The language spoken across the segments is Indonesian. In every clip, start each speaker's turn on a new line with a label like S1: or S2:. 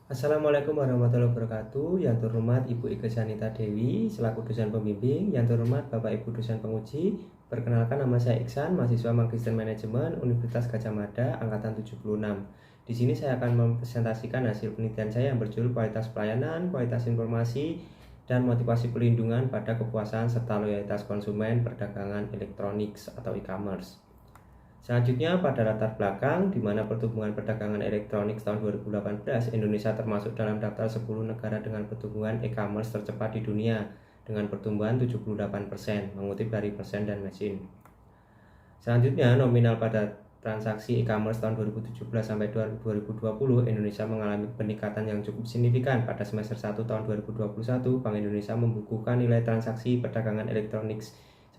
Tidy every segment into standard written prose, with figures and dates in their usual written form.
S1: Assalamualaikum warahmatullahi wabarakatuh. Yang terhormat Ibu Ike Sanita Dewi selaku dosen pembimbing. Yang terhormat Bapak Ibu dosen penguji. Perkenalkan, nama saya Iksan, mahasiswa Magister Manajemen Universitas Gadjah Mada angkatan 76. Di sini saya akan mempresentasikan hasil penelitian saya yang berjudul kualitas pelayanan, kualitas informasi, dan motivasi pelindungan pada kepuasan serta loyalitas konsumen perdagangan elektronik atau e-commerce. Selanjutnya, pada latar belakang di mana pertumbuhan perdagangan elektronik tahun 2018, Indonesia termasuk dalam daftar 10 negara dengan pertumbuhan e-commerce tercepat di dunia dengan pertumbuhan 78%, mengutip dari Persen dan Mesin. Selanjutnya, nominal pada transaksi e-commerce tahun 2017 sampai 2020, Indonesia mengalami peningkatan yang cukup signifikan. Pada semester 1 tahun 2021, Bank Indonesia membukukan nilai transaksi perdagangan elektronik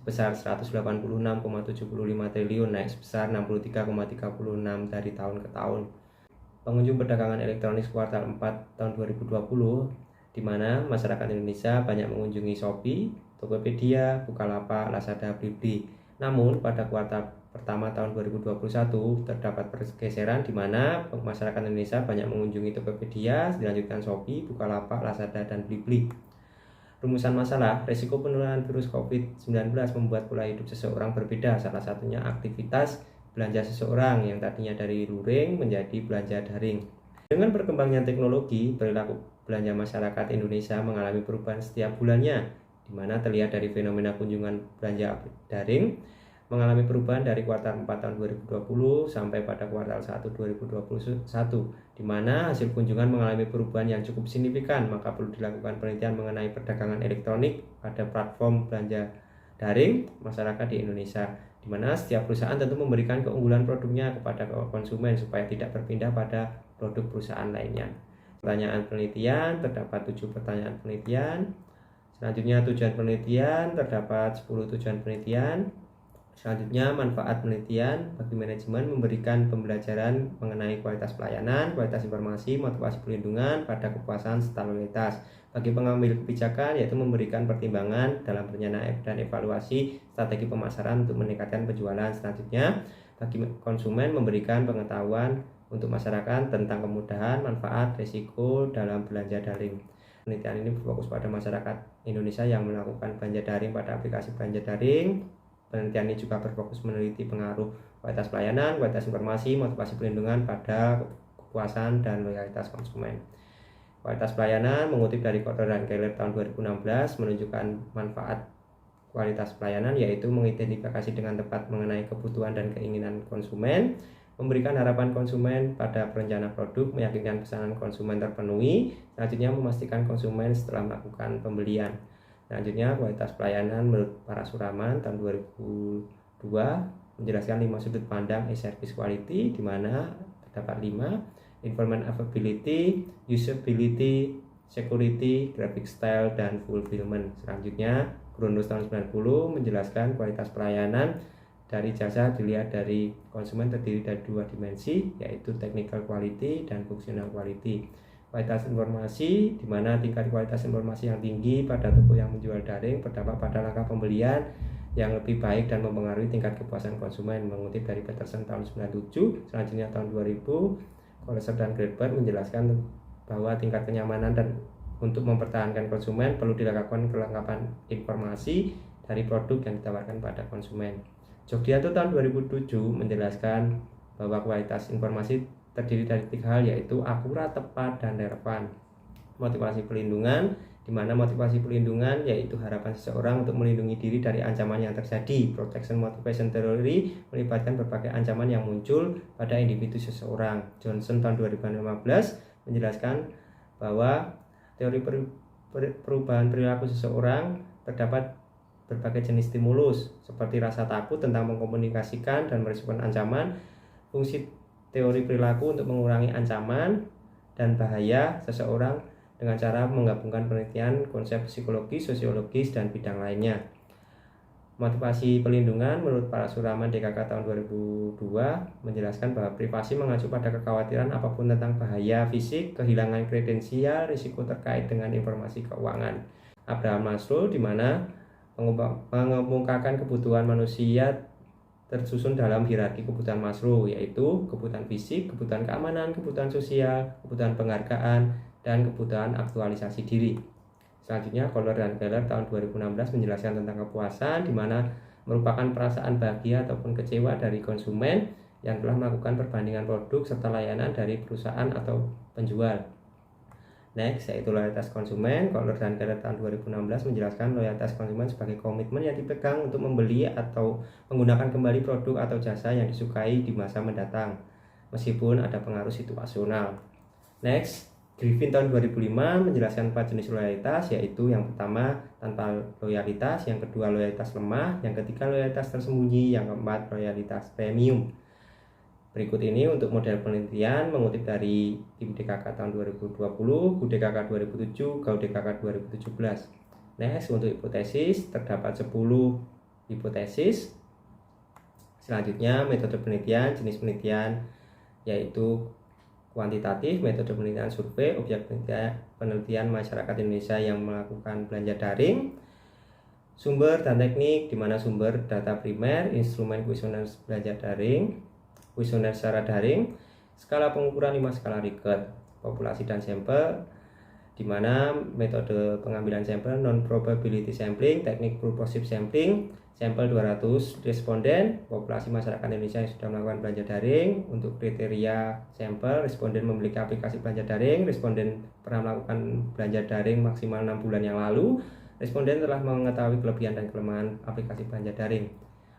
S1: sebesar 186,75 triliun, naik sebesar 63,36 dari tahun ke tahun. Pengunjung perdagangan elektronik kuartal 4 tahun 2020, di mana masyarakat Indonesia banyak mengunjungi Shopee, Tokopedia, Bukalapak, Lazada, Blibli. Namun pada kuartal pertama tahun 2021 terdapat pergeseran di mana masyarakat Indonesia banyak mengunjungi Tokopedia, dilanjutkan Shopee, Bukalapak, Lazada, dan Blibli. Rumusan masalah, risiko penularan virus COVID-19 membuat pola hidup seseorang berbeda. Salah satunya aktivitas belanja seseorang yang tadinya dari luring menjadi belanja daring. Dengan berkembangnya teknologi, perilaku belanja masyarakat Indonesia mengalami perubahan setiap bulannya, di mana terlihat dari fenomena kunjungan belanja daring mengalami perubahan dari kuartal 4 tahun 2020 sampai pada kuartal 1 2021, di mana hasil kunjungan mengalami perubahan yang cukup signifikan. Maka perlu dilakukan penelitian mengenai perdagangan elektronik pada platform belanja daring masyarakat di Indonesia, di mana setiap perusahaan tentu memberikan keunggulan produknya kepada konsumen supaya tidak berpindah pada produk perusahaan lainnya. Pertanyaan penelitian, terdapat 7 pertanyaan penelitian. Selanjutnya, tujuan penelitian, terdapat 10 tujuan penelitian. Selanjutnya, manfaat penelitian bagi manajemen memberikan pembelajaran mengenai kualitas pelayanan, kualitas informasi, motivasi pelindungan pada kepuasan serta loyalitas. Bagi pengambil kebijakan, yaitu memberikan pertimbangan dalam perencanaan dan evaluasi strategi pemasaran untuk meningkatkan penjualan. Selanjutnya, bagi konsumen memberikan pengetahuan untuk masyarakat tentang kemudahan, manfaat, risiko dalam belanja daring. Penelitian ini berfokus pada masyarakat Indonesia yang melakukan belanja daring pada aplikasi belanja daring. Penelitian ini juga berfokus meneliti pengaruh kualitas pelayanan, kualitas informasi, motivasi pelindungan pada kepuasan dan loyalitas konsumen. Kualitas pelayanan mengutip dari Kotler dan Keller tahun 2016 menunjukkan manfaat kualitas pelayanan, yaitu mengidentifikasi dengan tepat mengenai kebutuhan dan keinginan konsumen, memberikan harapan konsumen pada perencana produk, meyakinkan pesanan konsumen terpenuhi, selanjutnya memastikan konsumen setelah melakukan pembelian. Selanjutnya, kualitas pelayanan menurut Parasuraman tahun 2002 menjelaskan 5 sudut pandang e-service quality, di mana terdapat 5: information availability, usability, security, graphic style, dan fulfillment. Selanjutnya, Grundos tahun 90 menjelaskan kualitas pelayanan dari jasa dilihat dari konsumen terdiri dari 2 dimensi, yaitu technical quality dan functional quality. Kualitas informasi, di mana tingkat kualitas informasi yang tinggi pada toko yang menjual daring berdampak pada langkah pembelian yang lebih baik dan mempengaruhi tingkat kepuasan konsumen, mengutip dari Peterson tahun 97. Selanjutnya tahun 2000, Kolesser dan Graeber menjelaskan bahwa tingkat kenyamanan dan untuk mempertahankan konsumen perlu dilakukan kelengkapan informasi dari produk yang ditawarkan pada konsumen. Jogdianto tahun 2007 menjelaskan bahwa kualitas informasi terdiri dari 3 hal, yaitu akurat, tepat, dan relevan. Motivasi pelindungan, di mana motivasi pelindungan yaitu harapan seseorang untuk melindungi diri dari ancaman yang terjadi. Protection motivation theory melibatkan berbagai ancaman yang muncul pada individu seseorang. Johnson tahun 2015 menjelaskan bahwa teori perubahan perilaku seseorang terdapat berbagai jenis stimulus seperti rasa takut tentang mengkomunikasikan dan merespon ancaman, fungsi teori perilaku untuk mengurangi ancaman dan bahaya seseorang dengan cara menggabungkan penelitian konsep psikologis, sosiologis, dan bidang lainnya. Motivasi pelindungan menurut Parasuraman DKK tahun 2002 menjelaskan bahwa privasi mengacu pada kekhawatiran apapun tentang bahaya fisik, kehilangan kredensial, risiko terkait dengan informasi keuangan. Abraham Maslow, di mana mengemukakan kebutuhan manusia tersusun dalam hierarki kebutuhan Maslow, yaitu kebutuhan fisik, kebutuhan keamanan, kebutuhan sosial, kebutuhan penghargaan, dan kebutuhan aktualisasi diri. Selanjutnya, Kohler dan Keller tahun 2016 menjelaskan tentang kepuasan, di mana merupakan perasaan bahagia ataupun kecewa dari konsumen yang telah melakukan perbandingan produk serta layanan dari perusahaan atau penjual. Next, yaitu loyalitas konsumen. Kohler dan Keller tahun 2016 menjelaskan loyalitas konsumen sebagai komitmen yang dipegang untuk membeli atau menggunakan kembali produk atau jasa yang disukai di masa mendatang, meskipun ada pengaruh situasional. Next, Griffin tahun 2005 menjelaskan 4 jenis loyalitas, yaitu yang pertama tanpa loyalitas, yang kedua loyalitas lemah, yang ketiga loyalitas tersembunyi, yang keempat loyalitas premium. Berikut ini untuk model penelitian mengutip dari tim DKK tahun 2020, GUDKK 2007, GAUDKK 2017. Next, untuk hipotesis terdapat 10 hipotesis. Selanjutnya metode penelitian, jenis penelitian yaitu kuantitatif, metode penelitian survei, objek penelitian masyarakat Indonesia yang melakukan belanja daring, sumber dan teknik, di mana sumber data primer, instrumen kuesioner belanja daring, kuesioner secara daring, skala pengukuran 5 skala Likert, populasi dan sampel, di mana metode pengambilan sampel non probability sampling, teknik purposive sampling, sampel 200 responden, populasi masyarakat Indonesia yang sudah melakukan belanja daring. Untuk kriteria sampel, responden memiliki aplikasi belanja daring, responden pernah melakukan belanja daring maksimal 6 bulan yang lalu, responden telah mengetahui kelebihan dan kelemahan aplikasi belanja daring.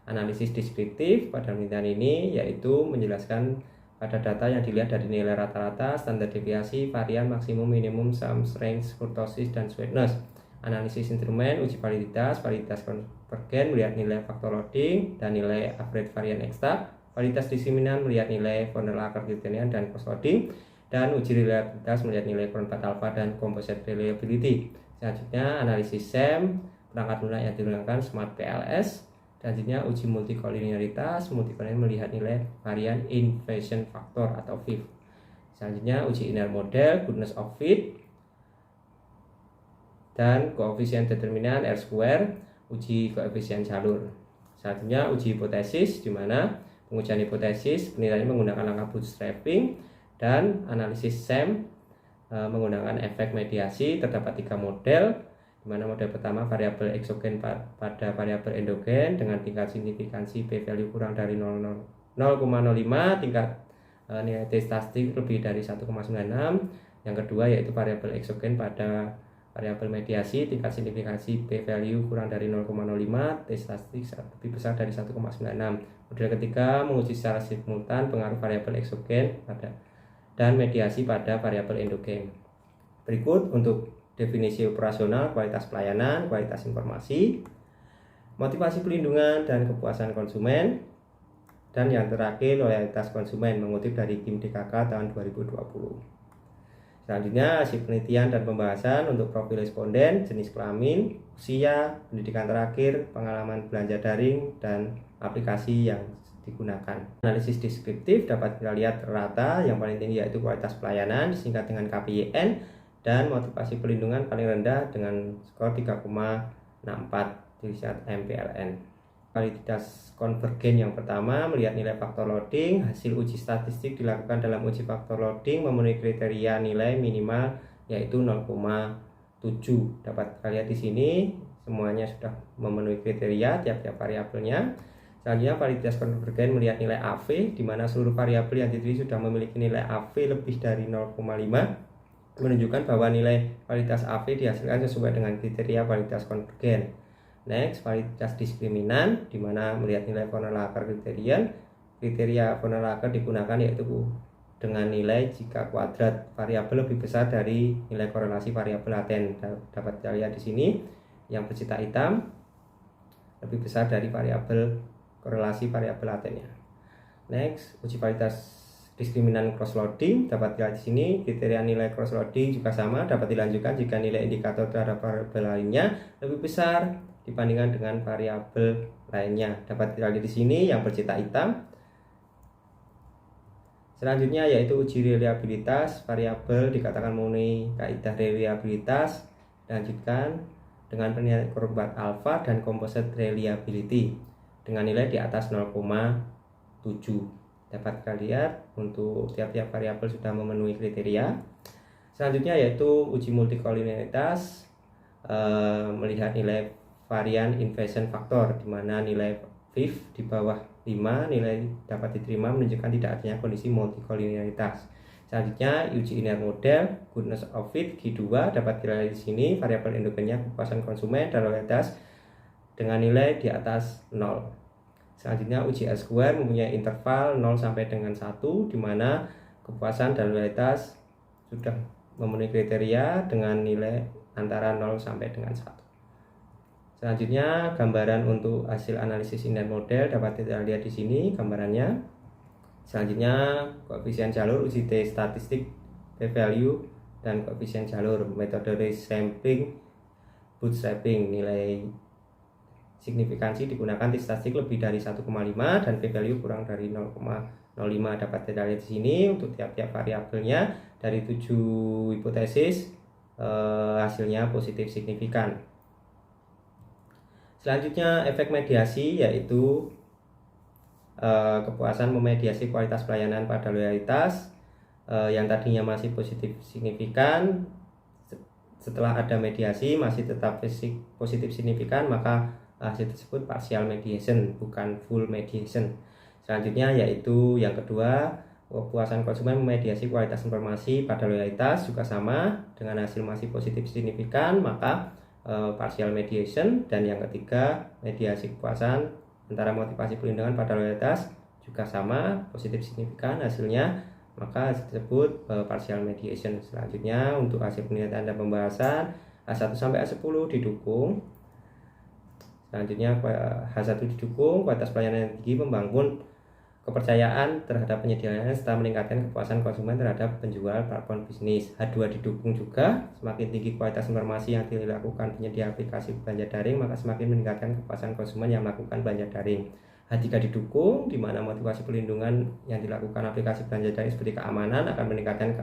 S1: Analisis deskriptif pada penelitian ini yaitu menjelaskan pada data yang dilihat dari nilai rata-rata, standar deviasi, varian maksimum, minimum, sum, range, kurtosis, dan sweetness. Analisis instrumen, uji validitas, validitas konvergen melihat nilai faktor loading dan nilai average varian ekstrak, validitas diskriminan melihat nilai von der Lacker kriterian dan cross loading, dan uji reliabilitas melihat nilai Cronbach alpha dan composite reliability. Selanjutnya analisis SEM, perangkat lunak yang digunakan Smart PLS. Selanjutnya uji multikolinearitas, melihat nilai varian inversion factor atau VIF. Selanjutnya uji inner model, goodness of fit, dan koefisien determinan R square, uji koefisien jalur. Selanjutnya uji hipotesis, di mana pengujian hipotesis penilaian menggunakan langkah bootstrapping, dan analisis SEM menggunakan efek mediasi. Terdapat 3 model, di mana model pertama variabel eksogen pada variabel endogen dengan tingkat signifikansi p-value kurang dari 0,05, tingkat nilai t statistik lebih dari 1,96. Yang kedua yaitu variabel eksogen pada variabel mediasi, tingkat signifikansi p-value kurang dari 0,05, t statistik lebih besar dari 1,96. Model ketiga menguji secara simultan pengaruh variabel eksogen dan mediasi pada variabel endogen. Berikut untuk definisi operasional, kualitas pelayanan, kualitas informasi, motivasi pelindungan dan kepuasan konsumen, dan yang terakhir loyalitas konsumen mengutip dari tim DKK tahun 2020. Selanjutnya hasil penelitian dan pembahasan untuk profil responden, jenis kelamin, usia, pendidikan terakhir, pengalaman belanja daring, dan aplikasi yang digunakan. Analisis deskriptif dapat kita lihat rata, yang paling tinggi yaitu kualitas pelayanan disingkat dengan KPIN, dan motivasi pelindungan paling rendah dengan skor 3,64 disingkat MPLN. Validitas konvergen yang pertama melihat nilai faktor loading. Hasil uji statistik dilakukan dalam uji faktor loading memenuhi kriteria nilai minimal yaitu 0,7. Dapat kita lihat di sini semuanya sudah memenuhi kriteria tiap-tiap variabelnya. Selanjutnya validitas konvergen melihat nilai AV, di mana seluruh variabel yang diteliti sudah memiliki nilai AV lebih dari 0,5, menunjukkan bahwa nilai validitas AV dihasilkan sesuai dengan kriteria validitas konvergen. Next, validitas diskriminan, di mana melihat nilai von der Lacker kriterian. Kriteria von der Lacker digunakan yaitu dengan nilai jika kuadrat variabel lebih besar dari nilai korelasi variabel laten. Dapat kita lihat di sini yang bercita hitam lebih besar dari variabel korelasi variabel latennya. Next, uji validitas diskriminan cross loading, dapat dilihat di sini kriteria nilai cross loading juga sama, dapat dilanjutkan jika nilai indikator terhadap variabel lainnya lebih besar dibandingkan dengan variabel lainnya. Dapat dilihat di sini yang bercita hitam. Selanjutnya yaitu uji reliabilitas variabel dikatakan memenuhi kaidah reliabilitas. Lanjutkan dengan penilaian Cronbach alpha dan composite reliability. dengan nilai di atas 0,7. Dapat kita lihat untuk tiap-tiap variabel sudah memenuhi kriteria. Selanjutnya yaitu uji multikolinialitas, melihat nilai varian inversion faktor, di mana nilai VIF di bawah 5 nilai dapat diterima menunjukkan tidak adanya kondisi multikolinialitas. Selanjutnya uji inner model, goodness of fit G2 dapat dilihat di sini variabel endogennya kepuasan konsumen dan loyalitas dengan nilai di atas 0. Selanjutnya uji R-square mempunyai interval 0 sampai dengan 1, di mana kepuasan dan loyalitas sudah memenuhi kriteria dengan nilai antara 0 sampai dengan 1. Selanjutnya gambaran untuk hasil analisis inner model dapat kita lihat di sini gambarannya. Selanjutnya koefisien jalur uji T statistik p-value dan koefisien jalur metode resampling bootstrapping, nilai signifikansi digunakan T statistik lebih dari 1,5 dan p-value kurang dari 0,05 dapat kita lihat di sini untuk tiap-tiap variabelnya. Dari 7 hipotesis hasilnya positif signifikan. Selanjutnya efek mediasi yaitu kepuasan memediasi kualitas pelayanan pada loyalitas yang tadinya masih positif signifikan. Setelah ada mediasi masih tetap positif signifikan, maka hasil tersebut partial mediation, bukan full mediation. Selanjutnya yaitu yang kedua, kepuasan konsumen memediasi kualitas informasi pada loyalitas juga sama dengan hasil masih positif signifikan, maka partial mediation. Dan yang ketiga, mediasi kepuasan antara motivasi perlindungan pada loyalitas juga sama positif signifikan hasilnya, maka hasil tersebut partial mediation. Selanjutnya untuk hasil penelitian dan pembahasan H1 sampai H10 didukung. Selanjutnya H1 didukung kualitas pelayanan yang tinggi membangun kepercayaan terhadap penyediaan serta meningkatkan kepuasan konsumen terhadap penjual platform bisnis. H2 didukung juga, semakin tinggi kualitas informasi yang dilakukan penyedia aplikasi belanja daring, maka semakin meningkatkan kepuasan konsumen yang melakukan belanja daring. H3 didukung, di mana motivasi perlindungan yang dilakukan aplikasi belanja daring seperti keamanan akan meningkatkan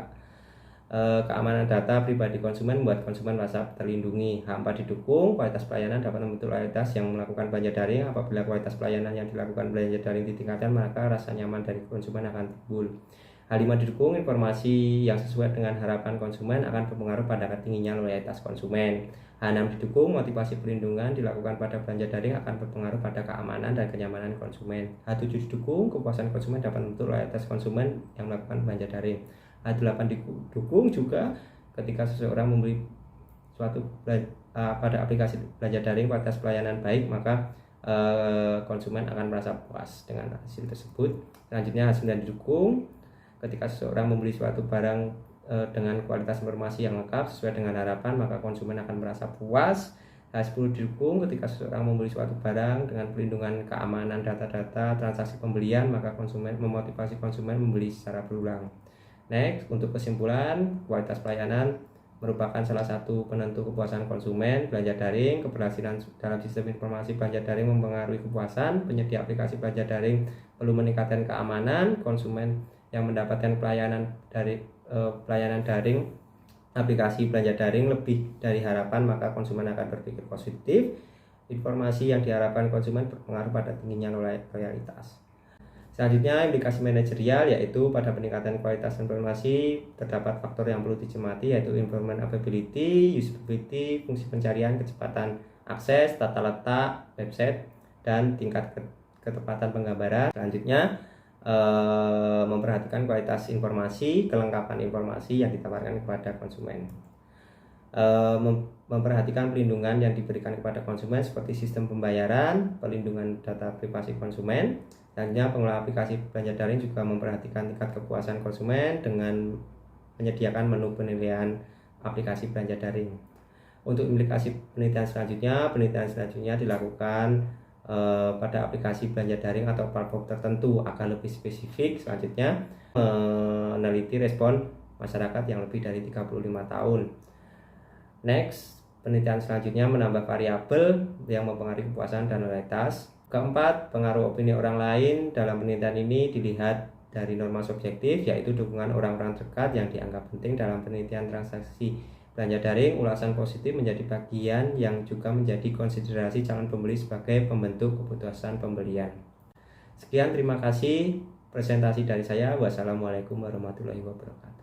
S1: keamanan data pribadi konsumen, membuat konsumen merasa terlindungi. H4 didukung, kualitas pelayanan dapat membentuk loyalitas yang melakukan belanja daring. Apabila kualitas pelayanan yang dilakukan belanja daring ditingkatkan, maka rasa nyaman dari konsumen akan timbul. H5 didukung, informasi yang sesuai dengan harapan konsumen akan berpengaruh pada tingginya loyalitas konsumen. H6 didukung, motivasi perlindungan dilakukan pada belanja daring akan berpengaruh pada keamanan dan kenyamanan konsumen. H7 didukung, kepuasan konsumen dapat membentuk loyalitas konsumen yang melakukan belanja daring. H8 didukung juga, ketika seseorang membeli suatu pada aplikasi belanja daring kualitas pelayanan baik, maka konsumen akan merasa puas dengan hasil tersebut. Selanjutnya H9 didukung, ketika seseorang membeli suatu barang dengan kualitas informasi yang lengkap sesuai dengan harapan, maka konsumen akan merasa puas. H10 didukung, ketika seseorang membeli suatu barang dengan pelindungan keamanan data-data transaksi pembelian, maka konsumen memotivasi konsumen membeli secara berulang. Next, untuk kesimpulan, kualitas pelayanan merupakan salah satu penentu kepuasan konsumen belanja daring. Keberhasilan dalam sistem informasi belanja daring mempengaruhi kepuasan. Penyedia aplikasi belanja daring perlu meningkatkan keamanan. Konsumen yang mendapatkan pelayanan daring aplikasi belanja daring lebih dari harapan, maka konsumen akan berpikir positif. Informasi yang diharapkan konsumen berpengaruh pada tingginya loyalitas. Selanjutnya, implikasi manajerial, yaitu pada peningkatan kualitas informasi terdapat faktor yang perlu dicermati, yaitu improvement availability, usability, fungsi pencarian, kecepatan akses, tata letak website, dan tingkat ketepatan penggambaran. Selanjutnya, memperhatikan kualitas informasi, kelengkapan informasi yang ditawarkan kepada konsumen. Memperhatikan pelindungan yang diberikan kepada konsumen seperti sistem pembayaran, perlindungan data privasi konsumen. Selanjutnya, pengelola aplikasi belanja daring juga memperhatikan tingkat kepuasan konsumen dengan menyediakan menu penilaian aplikasi belanja daring. Untuk implikasi penelitian selanjutnya dilakukan pada aplikasi belanja daring atau platform tertentu agar lebih spesifik. Selanjutnya, meneliti respon masyarakat yang lebih dari 35 tahun. Next, penelitian selanjutnya menambah variabel yang mempengaruhi kepuasan dan loyalitas. Keempat, pengaruh opini orang lain dalam penelitian ini dilihat dari norma subjektif, yaitu dukungan orang-orang terdekat yang dianggap penting dalam penelitian transaksi Belanja daring ulasan positif menjadi bagian yang juga menjadi konsiderasi calon pembeli sebagai pembentuk keputusan pembelian. Sekian, terima kasih presentasi dari saya. Wassalamualaikum warahmatullahi wabarakatuh.